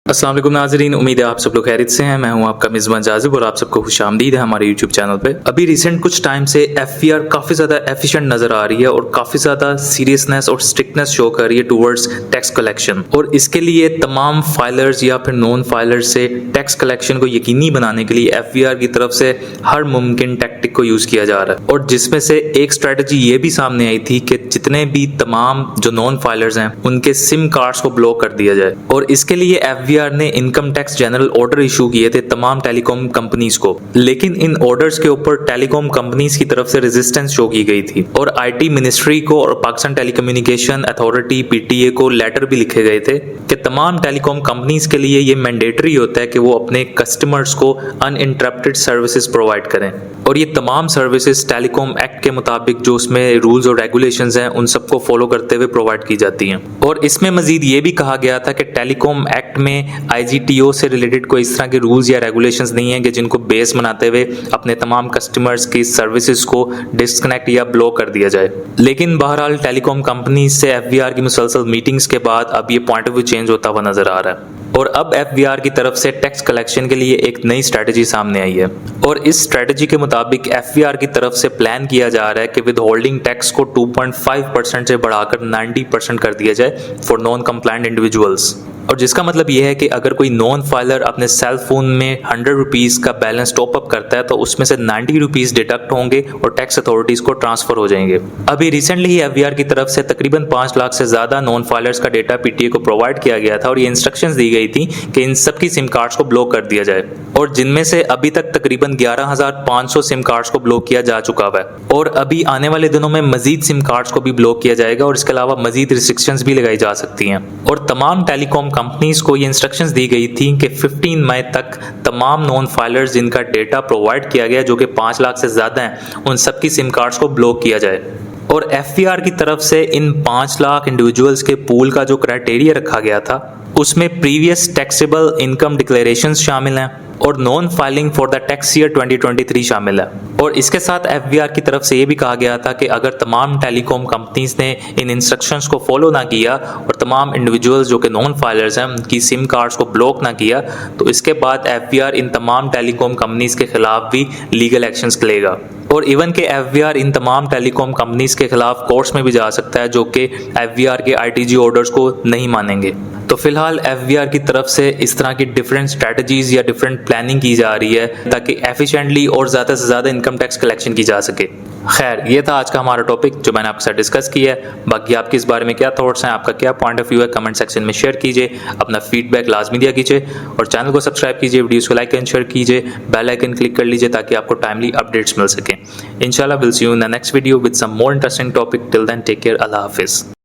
अस्सलाम वालेकुम नाज़रीन, उम्मीद है आप सब लोग खैरियत से हैं। मैं हूं आपका मेज़बान जाज़िब और आप सबको खुशामदीद है हमारे यूट्यूब चैनल पे। अभी रिसेंट कुछ टाइम से एफवीआर काफ़ी ज़्यादा एफिशिएंट नज़र आ रही है और काफ़ी ज़्यादा सीरियसनेस और स्ट्रिक्टनेस शो कर रही है टूवर्ड्स टैक्स कलेक्शन। और इसके लिए तमाम फाइलर्स या फिर नॉन फाइलर्स से टैक्स कलेक्शन को यकीनी बनाने के लिए एफवीआर की तरफ से हर मुमकिन टैक्टिक को यूज़ किया जा रहा है। और जिसमें से एक स्ट्रेटजी ये भी सामने आई थी कि जितने भी तमाम जो नॉन फाइलर्स हैं उनके सिम कार्ड्स को ब्लॉक कर दिया जाए। और इसके लिए एफवीआर ने income tax general order issue किए थे तमाम टेलीकॉम कंपनीज को, लेकिन इन ऑर्डर्स के ऊपर टेलीकॉम कंपनीज की तरफ से रेजिस्टेंस शो की गई थी और आईटी मिनिस्ट्री को और पाकिस्तान टेलीकम्युनिकेशन अथॉरिटी पीटीए को लेटर भी लिखे गए थे कि तमाम टेलीकॉम कंपनीज के लिए ये मैंडेटरी होता है कि वो अपने कस्टमर्स को अनइंटरप्टेड सर्विसेज प्रोवाइड करें। और ये तमाम सर्विसेज टेलीकॉम एक्ट के मुताबिक जो उसमें रूल्स और रेगुलेशंस हैं उन सबको फॉलो करते हुए प्रोवाइड की जाती हैं। और इसमें मजीद ये भी कहा गया था कि टेलीकॉम एक्ट में आईजीटीओ से रिलेटेड कोई इस तरह के रूल्स या रेगुलेशंस नहीं है कि जिनको बेस बनाते हुए अपने तमाम कस्टमर्स की सर्विसेज को डिस्कनेक्ट या ब्लॉक कर दिया जाए। लेकिन बहरहाल टेलीकॉम कंपनी से एफवीआर की मुसलसल मीटिंग्स के बाद अब ये पॉइंट ऑफ व्यू चेंज होता हुआ नजर आ रहा है और अब एफवीआर की तरफ से टैक्स कलेक्शन के लिए एक नई स्ट्रेटजी सामने आई है। और इस स्ट्रेटजी के मुताबिक एफवीआर की तरफ से प्लान किया जा रहा है कि विद होल्डिंग टैक्स को 2.5% से बढ़ाकर 90% कर दिया जाए फॉर नॉन कंप्लायंट इंडिविजुअल्स। और जिसका मतलब यह है कि अगर कोई नॉन फाइलर अपने सेल फोन में 100 रुपीज़ का बैलेंस टॉप अप करता है तो उसमें से 90 रुपीज़ डिडक्ट होंगे और टैक्स अथॉरिटीज़ को ट्रांसफर हो जाएंगे। अभी रिसेंटली ही एफवीआर की तरफ से तकरीबन 5 लाख से ज़्यादा नॉन फाइलर्स का डेटा पीटीए को प्रोवाइड किया गया था और ये इंस्ट्रक्शंस दी गई थी कि इन सबकी सिम कार्ड्स को ब्लॉक कर दिया जाए और जिनमें से अभी तक तकरीबन 11,500 सिम कार्ड्स को ब्लॉक किया जा चुका है और अभी आने वाले दिनों में मजीद सिम कार्ड्स को भी ब्लॉक किया जाएगा और इसके अलावा मजीद रिस्ट्रिक्शंस भी लगाई जा सकती हैं। और तमाम टेलीकॉम कंपनीज को ये इंस्ट्रक्शंस दी गई थी कि 15 मई तक तमाम नॉन फाइलर्स जिनका डेटा प्रोवाइड किया गया जो कि 5 लाख से ज्यादा हैं उन सबकी सिम कार्ड्स को ब्लॉक किया जाए। और एफवीआर की तरफ से इन 5 लाख इंडिविजुअल्स के पूल का जो क्राइटेरिया रखा गया था उसमें प्रीवियस टैक्सेबल इनकम डिक्लेरेशंस शामिल हैं और non filing for the tax year 2023 शामिल है। और इसके साथ एफवीआर की तरफ से ये भी कहा गया था कि अगर तमाम टेलीकॉम कंपनीज ने इन इंस्ट्रक्शंस को फॉलो ना किया और तमाम इंडिविजुअल्स जो कि नॉन फाइलर्स हैं उनकी सिम कार्ड्स को ब्लॉक ना किया तो इसके बाद एफवीआर इन तमाम टेलीकॉम कंपनीज के खिलाफ भी लीगल एक्शंस लेगा। और इवन के एफवीआर इन तमाम टेलीकॉम कंपनीज के खिलाफ कोर्ट्स में भी जा सकता है जो कि एफवीआर के आईटीजी ऑर्डर्स को नहीं मानेंगे। तो फिलहाल एफवीआर की तरफ से इस तरह की डिफरेंट स्ट्रेटजीज या डिफरेंट प्लानिंग की जा रही है ताकि एफिशिएंटली और ज़्यादा से ज़्यादा इनकम टैक्स कलेक्शन की जा सके। खैर, ये था आज का हमारा टॉपिक जो मैंने आपके साथ डिस्कस किया है। बाकी आपके इस बारे में क्या थॉट्स हैं, आपका क्या पॉइंट ऑफ व्यू है, कमेंट सेक्शन में शेयर कीजिए, अपना फीडबैक लाजमी दिया कीजिए और चैनल को सब्सक्राइब कीजिए, वीडियोस को लाइक एंड शेयर कीजिए, बेल आइकन क्लिक कर लीजिए ताकि आपको टाइमली अपडेट्स मिल सकें। इंशाल्लाह will see you in the next video with some more interesting topic. Till then take care, अल्लाह हाफिज़।